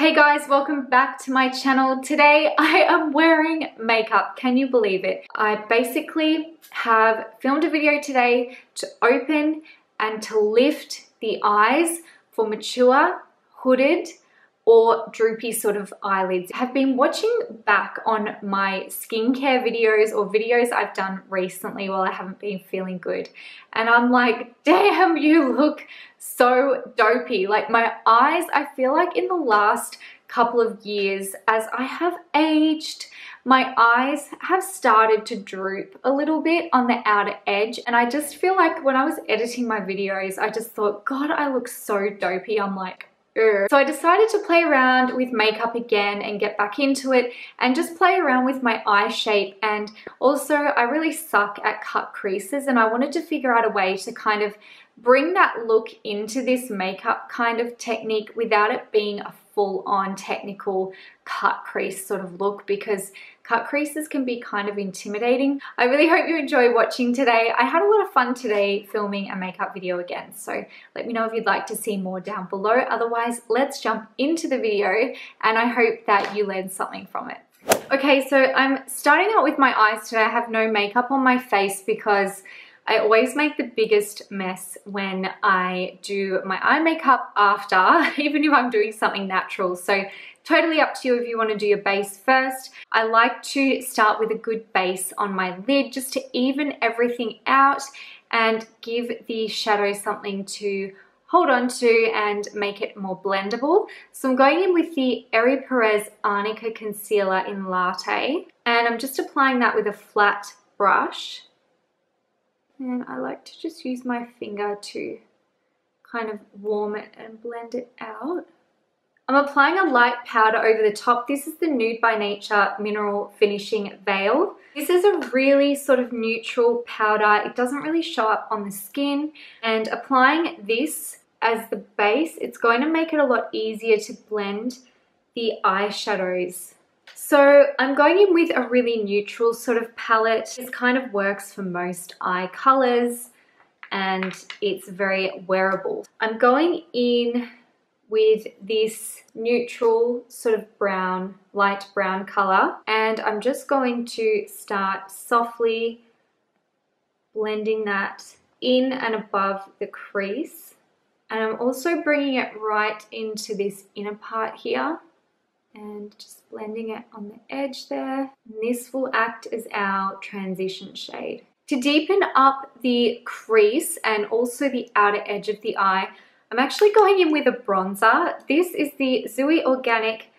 Hey guys, welcome back to my channel. Today I am wearing makeup. Can you believe it? I basically have filmed a video today to open and to lift the eyes for mature, hooded, or droopy sort of eyelids. I have been watching back on my skincare videos or videos I've done recently while I haven't been feeling good. And I'm like, damn, you look so dopey. Like my eyes, I feel like in the last couple of years, as I have aged, my eyes have started to droop a little bit on the outer edge. And I just feel like when I was editing my videos, I just thought, God, I look so dopey. I'm like, ugh. So I decided to play around with makeup again and get back into it and just play around with my eye shape. And also I really suck at cut creases, and I wanted to figure out a way to kind of bring that look into this makeup kind of technique without it being a full-on technical cut crease sort of look, because cut creases can be kind of intimidating. I really hope you enjoy watching today. I had a lot of fun today filming a makeup video again, so let me know if you'd like to see more down below. Otherwise, let's jump into the video and I hope that you learned something from it. Okay, so I'm starting out with my eyes today. I have no makeup on my face because I always make the biggest mess when I do my eye makeup after, even if I'm doing something natural. So totally up to you if you want to do your base first. I like to start with a good base on my lid just to even everything out and give the shadow something to hold on to and make it more blendable. So I'm going in with the Ere Perez Concealer in Latte, and I'm just applying that with a flat brush. And I like to just use my finger to kind of warm it and blend it out. I'm applying a light powder over the top. This is the Nude by Nature Mineral Finishing Veil. This is a really sort of neutral powder. It doesn't really show up on the skin. And applying this as the base, it's going to make it a lot easier to blend the eyeshadows. So I'm going in with a really neutral sort of palette. This kind of works for most eye colors and it's very wearable. I'm going in with this neutral sort of brown, light brown color, and I'm just going to start softly blending that in and above the crease. And I'm also bringing it right into this inner part here and just blending it on the edge there. And this will act as our transition shade. To deepen up the crease and also the outer edge of the eye, I'm actually going in with a bronzer. This is the Zuii Organic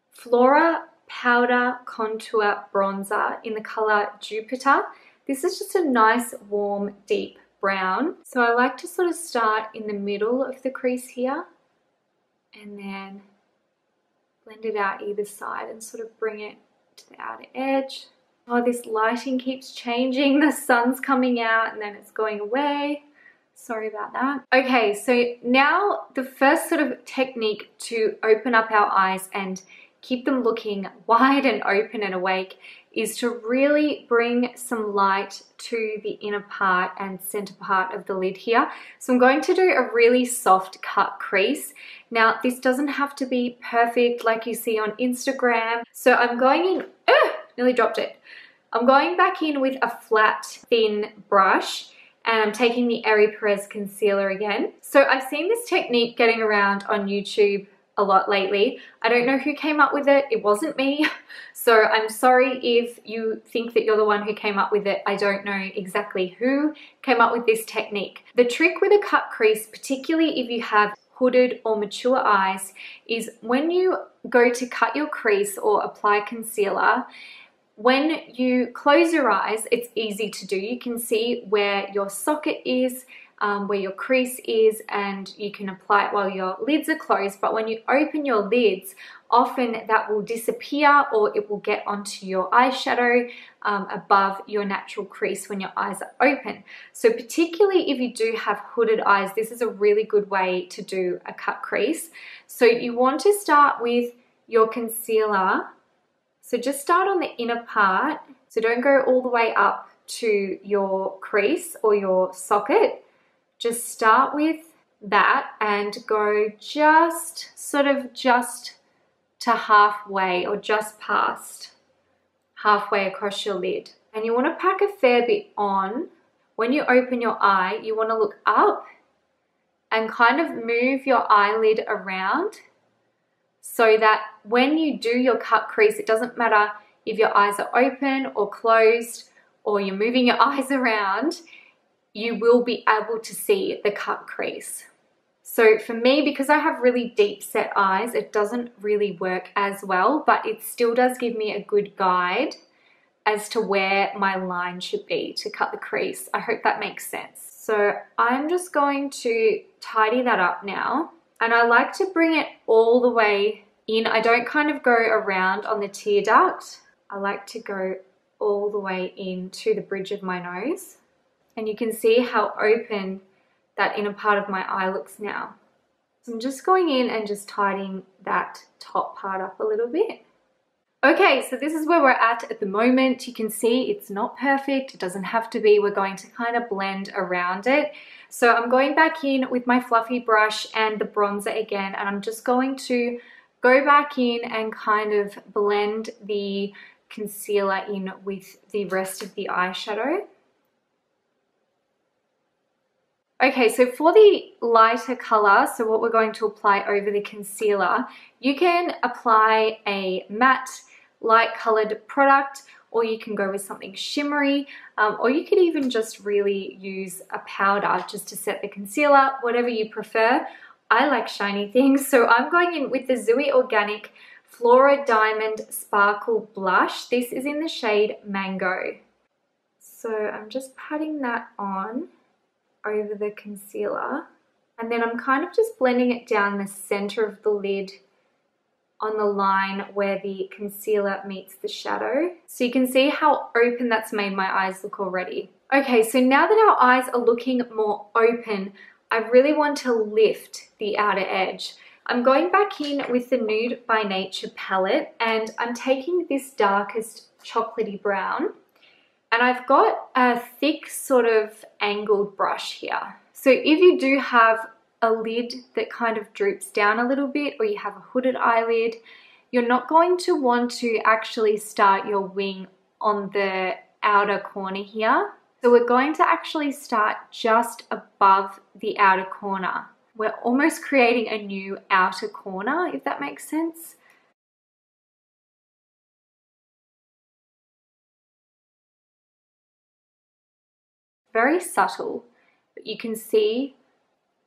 Flora Powder Contour Bronzer in the color Jupiter. This is just a nice, warm, deep brown. So I like to sort of start in the middle of the crease here and then blend it out either side and sort of bring it to the outer edge. Oh, this lighting keeps changing. The sun's coming out and then it's going away. Sorry about that. Okay, so now the first sort of technique to open up our eyes and keep them looking wide and open and awake is to really bring some light to the inner part and center part of the lid here. So I'm going to do a really soft cut crease. Now this doesn't have to be perfect like you see on Instagram. So I'm going in, nearly dropped it. I'm going back in with a flat, thin brush, and I'm taking the Ere Perez Concealer again. So I've seen this technique getting around on YouTube a lot lately. I don't know who came up with it. It wasn't me. So I'm sorry if you think that you're the one who came up with it. I don't know exactly who came up with this technique. The trick with a cut crease, particularly if you have hooded or mature eyes, is when you go to cut your crease or apply concealer, when you close your eyes, it's easy to do. You can see where your socket is, where your crease is, and you can apply it while your lids are closed. But when you open your lids, often that will disappear or it will get onto your eyeshadow above your natural crease when your eyes are open. So particularly if you do have hooded eyes, this is a really good way to do a cut crease. So you want to start with your concealer. So just start on the inner part. So don't go all the way up to your crease or your socket. Just start with that and go just to halfway or just past halfway across your lid. And you want to pack a fair bit on. When you open your eye, you want to look up and kind of move your eyelid around so that when you do your cut crease, it doesn't matter if your eyes are open or closed or you're moving your eyes around, you will be able to see the cut crease. So for me, because I have really deep set eyes, it doesn't really work as well, but it still does give me a good guide as to where my line should be to cut the crease. I hope that makes sense. So I'm just going to tidy that up now. And I like to bring it all the way in. I don't kind of go around on the tear duct. I like to go all the way into the bridge of my nose. And you can see how open that inner part of my eye looks now. So I'm just going in and just tidying that top part up a little bit. Okay, so this is where we're at the moment. You can see it's not perfect. It doesn't have to be. We're going to kind of blend around it. So I'm going back in with my fluffy brush and the bronzer again, and I'm just going to go back in and kind of blend the concealer in with the rest of the eyeshadow. Okay, so for the lighter color, so what we're going to apply over the concealer, you can apply a matte light colored product, or you can go with something shimmery, or you could even just really use a powder just to set the concealer, whatever you prefer. I like shiny things, so I'm going in with the Zuii Organic Flora Diamond Sparkle Blush. This is in the shade Mango. So I'm just patting that on over the concealer, and then I'm kind of just blending it down the center of the lid on the line where the concealer meets the shadow. So you can see how open that's made my eyes look already. Okay, so now that our eyes are looking more open, I really want to lift the outer edge. I'm going back in with the Nude by Nature palette, and I'm taking this darkest chocolatey brown, and I've got a thick sort of angled brush here. So if you do have a lid that kind of droops down a little bit, or you have a hooded eyelid, you're not going to want to actually start your wing on the outer corner here. So we're going to actually start just above the outer corner. We're almost creating a new outer corner, if that makes sense. Very subtle, but you can see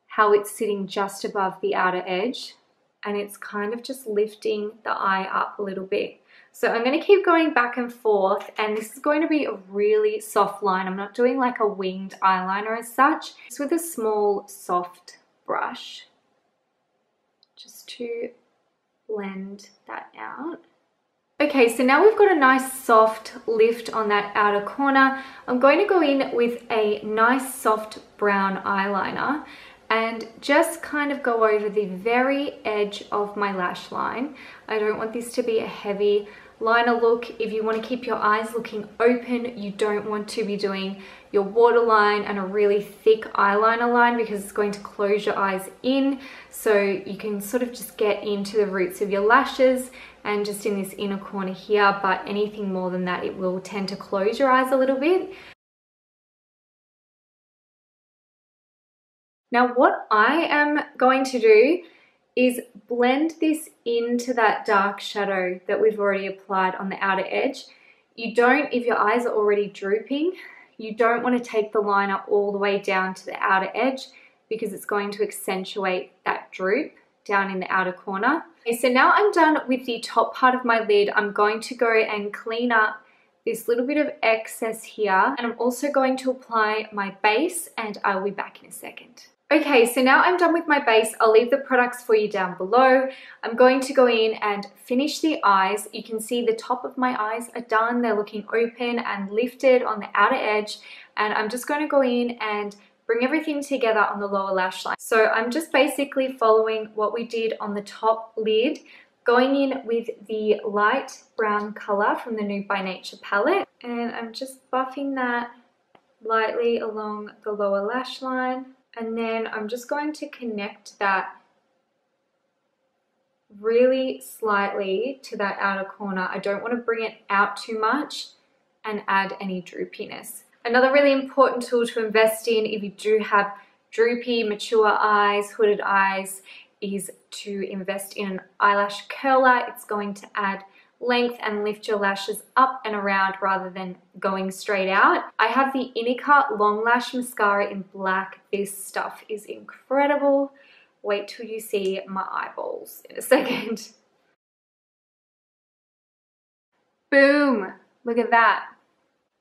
how it's sitting just above the outer edge, and it's kind of just lifting the eye up a little bit. So I'm going to keep going back and forth, and this is going to be a really soft line. I'm not doing like a winged eyeliner as such. Just with a small soft brush, just to blend that out. Okay, so now we've got a nice soft lift on that outer corner. I'm going to go in with a nice soft brown eyeliner and just kind of go over the very edge of my lash line. I don't want this to be a heavy liner look. If you want to keep your eyes looking open, you don't want to be doing your waterline and a really thick eyeliner line, because it's going to close your eyes in. So you can sort of just get into the roots of your lashes and just in this inner corner here, but anything more than that, it will tend to close your eyes a little bit. Now what I am going to do is blend this into that dark shadow that we've already applied on the outer edge. You don't, if your eyes are already drooping, you don't want to take the liner all the way down to the outer edge, because it's going to accentuate that droop down in the outer corner. Okay, so now I'm done with the top part of my lid. I'm going to go and clean up this little bit of excess here, and I'm also going to apply my base, and I'll be back in a second. Okay, so now I'm done with my base. I'll leave the products for you down below. I'm going to go in and finish the eyes. You can see the top of my eyes are done. They're looking open and lifted on the outer edge. And I'm just going to go in and bring everything together on the lower lash line. So I'm just basically following what we did on the top lid, going in with the light brown color from the Nude by Nature palette. And I'm just buffing that lightly along the lower lash line. And then I'm just going to connect that really slightly to that outer corner. I don't want to bring it out too much and add any droopiness. Another really important tool to invest in if you do have droopy, mature eyes, hooded eyes, is to invest in an eyelash curler. It's going to add length and lift your lashes up and around rather than going straight out. I have the Inika Long Lash Mascara in black. This stuff is incredible. Wait till you see my eyeballs in a second. Boom! Look at that.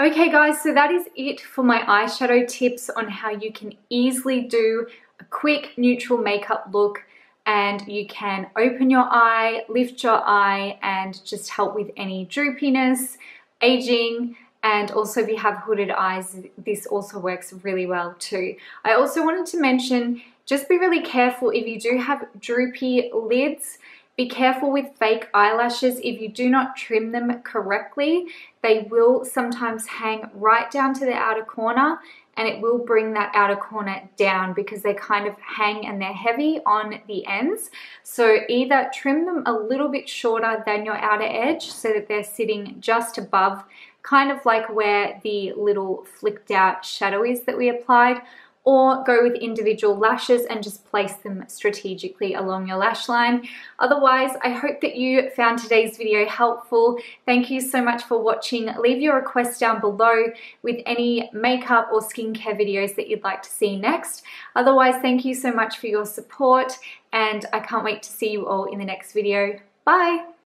Okay guys, so that is it for my eyeshadow tips on how you can easily do a quick neutral makeup look, and you can open your eye, lift your eye, and just help with any droopiness, aging, and also if you have hooded eyes, this also works really well too. I also wanted to mention, just be really careful if you do have droopy lids. Be careful with fake eyelashes. If you do not trim them correctly, they will sometimes hang right down to the outer corner, and it will bring that outer corner down because they kind of hang and they're heavy on the ends. So either trim them a little bit shorter than your outer edge so that they're sitting just above, kind of like where the little flicked out shadow is that we applied, or go with individual lashes and just place them strategically along your lash line. Otherwise, I hope that you found today's video helpful. Thank you so much for watching. Leave your requests down below with any makeup or skincare videos that you'd like to see next. Otherwise, thank you so much for your support, and I can't wait to see you all in the next video. Bye!